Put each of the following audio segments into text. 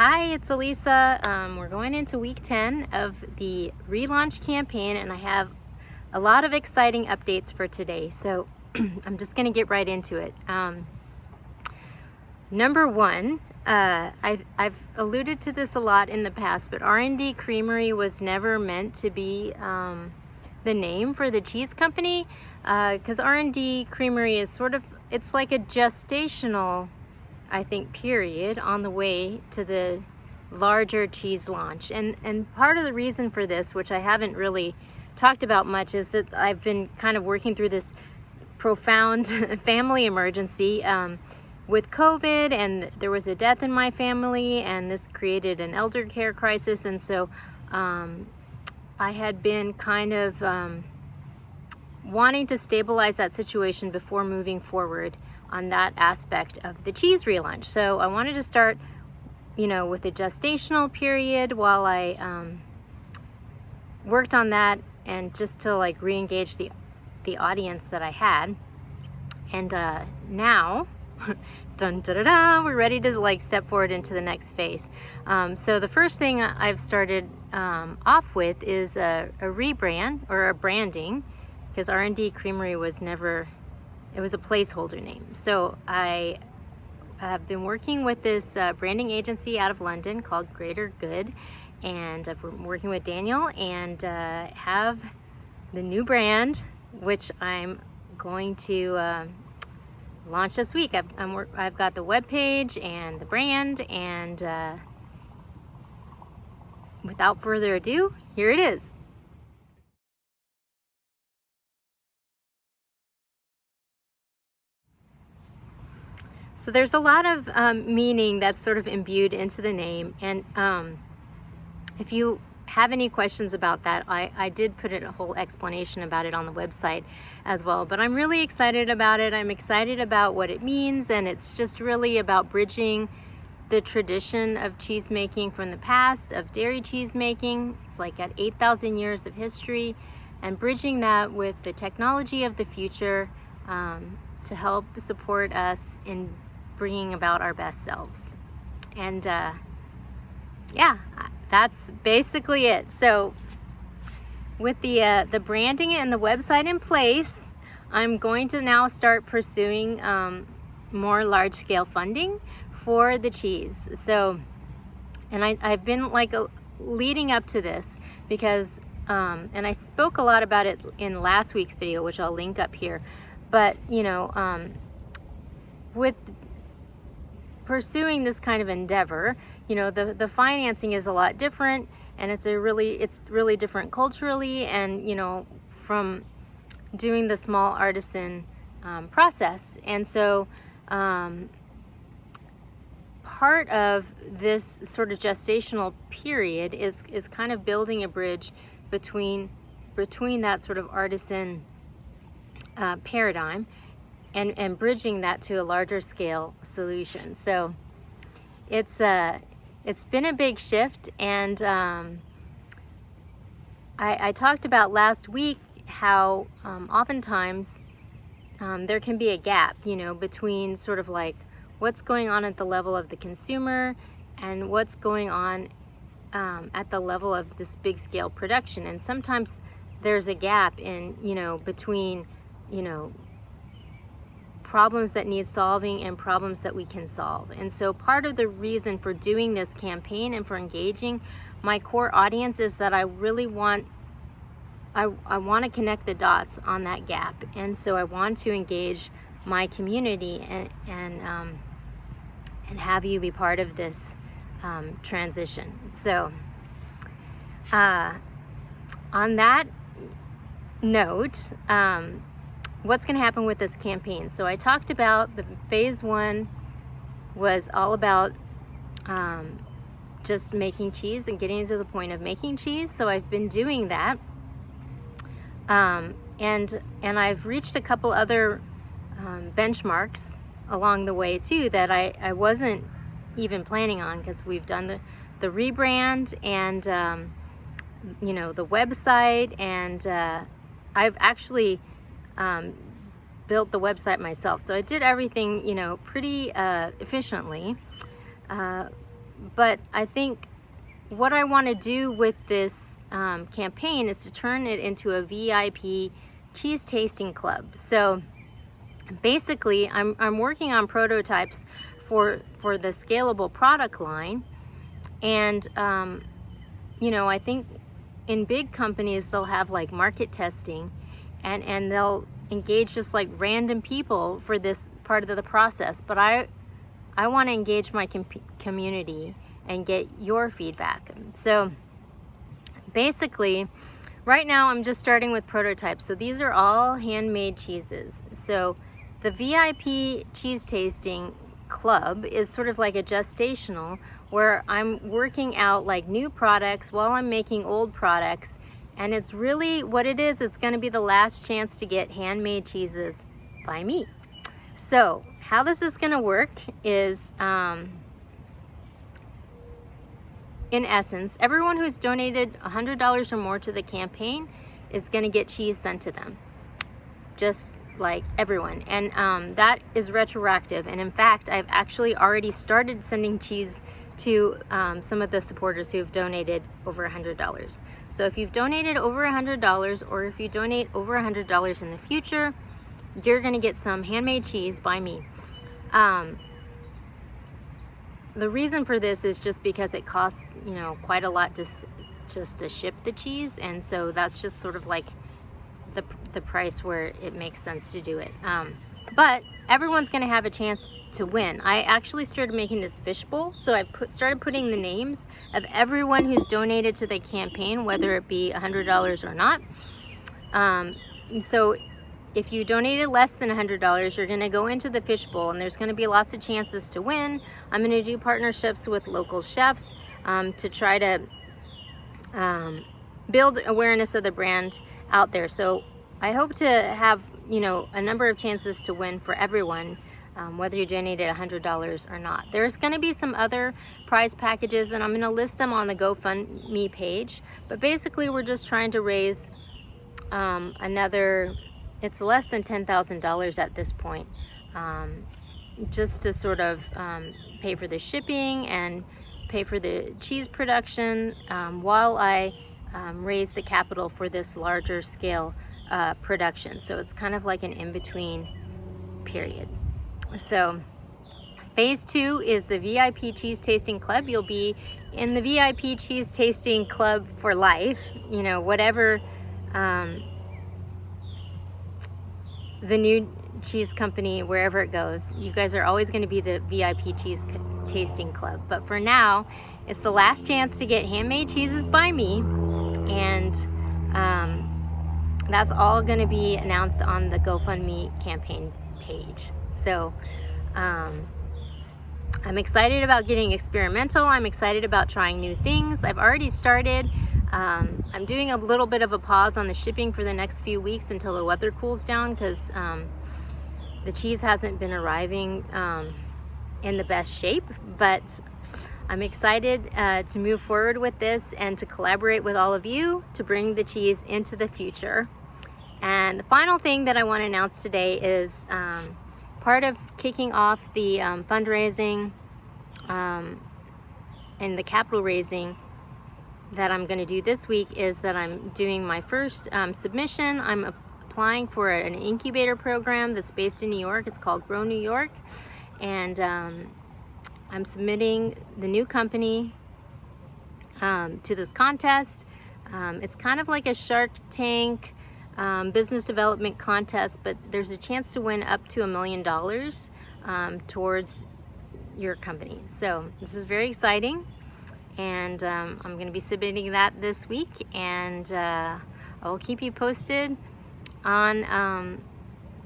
Hi, it's Elisa. We're going into week 10 of the relaunch campaign, and I have a lot of exciting updates for today. So I'm just going to get right into it. Number one, I've alluded to this a lot in the past, but R&D Creamery was never meant to be the name for the cheese company, because R&D Creamery is it's like a gestational, I think, period on the way to the larger cheese launch. And part of the reason for this, which I haven't really talked about much, is that I've been kind of working through this profound family emergency with COVID, and there was a death in my family, and this created an elder care crisis. And so I had been kind of wanting to stabilize that situation before moving forward on that aspect of the cheese relaunch. So I wanted to start, with a gestational period while I worked on that, and just to like re-engage the audience that I had. And now, dun, da, da, da, we're ready to like step forward into the next phase. So the first thing I've started off with is a rebrand or a branding, because R&D Creamery was never, it was a placeholder name. So I have been working with this branding agency out of London called Greater Good, and I've been working with Daniel, and have the new brand, which I'm going to launch this week. I've got the webpage and the brand, and without further ado, here it is. So there's a lot of meaning that's sort of imbued into the name, and if you have any questions about that, I did put a whole explanation about it on the website as well. But I'm really excited about it. I'm excited about what it means, and it's just really about bridging the tradition of cheese making from the past, of dairy cheese making. It's like at 8,000 years of history, and bridging that with the technology of the future to help support us in bringing about our best selves. And yeah, that's basically it. So with the branding and the website in place, I'm going to now start pursuing more large-scale funding for the cheese. So, and I've been like leading up to this because, and I spoke a lot about it in last week's video, which I'll link up here. But with pursuing this kind of endeavor, the financing is a lot different, and it's really different culturally, and from doing the small artisan process. And so part of this sort of gestational period is kind of building a bridge between that sort of artisan paradigm and bridging that to a larger scale solution. So it's been a big shift, and I talked about last week how oftentimes there can be a gap, between sort of like what's going on at the level of the consumer and what's going on at the level of this big scale production. And sometimes there's a gap in, between, problems that need solving and problems that we can solve. And so part of the reason for doing this campaign and for engaging my core audience is that I really want to connect the dots on that gap. And so I want to engage my community and have you be part of this transition. So on that note, what's going to happen with this campaign? So I talked about the phase one was all about just making cheese and getting to the point of making cheese. So I've been doing that, and I've reached a couple other benchmarks along the way too that I wasn't even planning on, because we've done the rebrand and the website, and I've actually built the website myself. So I did everything, pretty efficiently. But I think what I want to do with this campaign is to turn it into a VIP cheese tasting club. So basically, I'm working on prototypes for the scalable product line, and you know, I think in big companies they'll have like market testing, and they'll engage just like random people for this part of the process. But I want to engage my community and get your feedback. So basically, right now I'm just starting with prototypes. So these are all handmade cheeses. So the VIP cheese tasting club is sort of like a gestational, where I'm working out like new products while I'm making old products. And it's really what it is, it's going to be the last chance to get handmade cheeses by me. So how this is going to work is, in essence, everyone who's donated $100 or more to the campaign is going to get cheese sent to them, just like everyone. And that is retroactive. And in fact, I've actually already started sending cheese to some of the supporters who have donated over $100. So if you've donated over $100, or if you donate over $100 in the future, you're going to get some handmade cheese by me. The reason for this is just because it costs, you know, quite a lot just to ship the cheese, and so that's just sort of like the price where it makes sense to do it. But everyone's going to have a chance to win. I actually started making this fishbowl, so I started putting the names of everyone who's donated to the campaign, whether it be $100 or not. So if you donated less than $100, you're going to go into the fishbowl, and there's going to be lots of chances to win. I'm going to do partnerships with local chefs to try to build awareness of the brand out there. So I hope to have, you know, a number of chances to win for everyone, whether you donated $100 or not. There's going to be some other prize packages, and I'm going to list them on the GoFundMe page. But basically, we're just trying to raise another, it's less than $10,000 at this point, just to sort of pay for the shipping and pay for the cheese production while I raise the capital for this larger scale production. So it's kind of like an in-between period. So phase 2 is the VIP Cheese Tasting Club. You'll be in the VIP Cheese Tasting Club for life, you know, whatever the new cheese company, wherever it goes, you guys are always going to be the VIP Cheese Tasting Club. But for now, it's the last chance to get handmade cheeses by me, and that's all going to be announced on the GoFundMe campaign page. So I'm excited about getting experimental. I'm excited about trying new things. I've already started. I'm doing a little bit of a pause on the shipping for the next few weeks until the weather cools down, because the cheese hasn't been arriving in the best shape. But I'm excited to move forward with this and to collaborate with all of you to bring the cheese into the future. And the final thing that I want to announce today is part of kicking off the fundraising and the capital raising that I'm going to do this week is that I'm doing my first submission. I'm applying for an incubator program that's based in New York. It's called Grow New York, and I'm submitting the new company to this contest. It's kind of like a Shark Tank business development contest, but there's a chance to win up to $1 million towards your company. So this is very exciting, and I'm going to be submitting that this week, and I will keep you posted on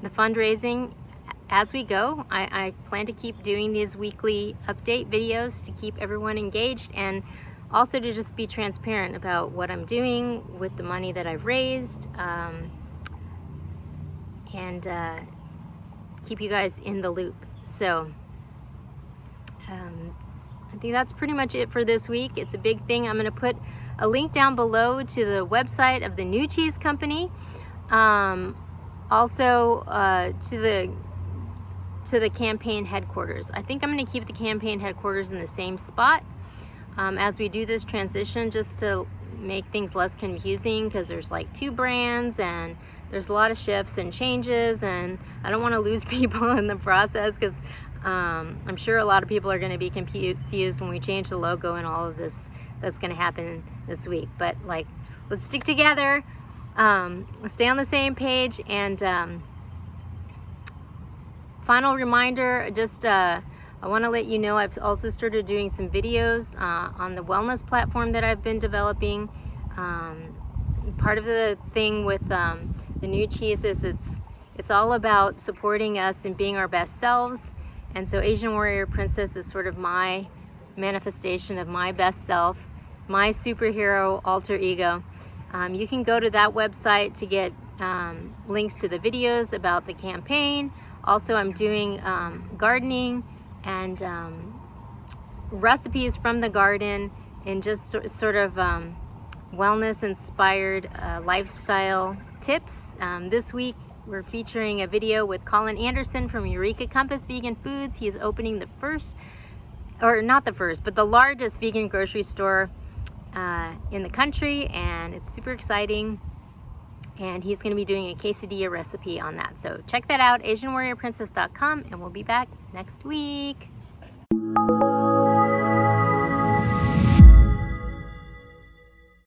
the fundraising as we go. I plan to keep doing these weekly update videos to keep everyone engaged, and also to just be transparent about what I'm doing with the money that I've raised, and keep you guys in the loop. So I think that's pretty much it for this week. It's a big thing. I'm going to put a link down below to the website of the new cheese company, also to the campaign headquarters. I think I'm going to keep the campaign headquarters in the same spot, as we do this transition, just to make things less confusing, because there's like 2 brands and there's a lot of shifts and changes, and I don't want to lose people in the process, because I'm sure a lot of people are going to be confused when we change the logo and all of this that's going to happen this week. But like, let's stick together, stay on the same page. And final reminder, just I want to let you know I've also started doing some videos on the wellness platform that I've been developing. Part of the thing with the new cheese is it's all about supporting us and being our best selves. And so Asian Warrior Princess is sort of my manifestation of my best self, my superhero alter ego. You can go to that website to get links to the videos about the campaign. Also, I'm doing gardening and recipes from the garden, and just sort of wellness inspired lifestyle tips. This week we're featuring a video with Colin Anderson from Eureka Compass Vegan Foods. He is opening the first, or not the first, but the largest vegan grocery store in the country, and it's super exciting. And he's going to be doing a quesadilla recipe on that. So check that out, AsianWarriorPrincess.com, and we'll be back next week.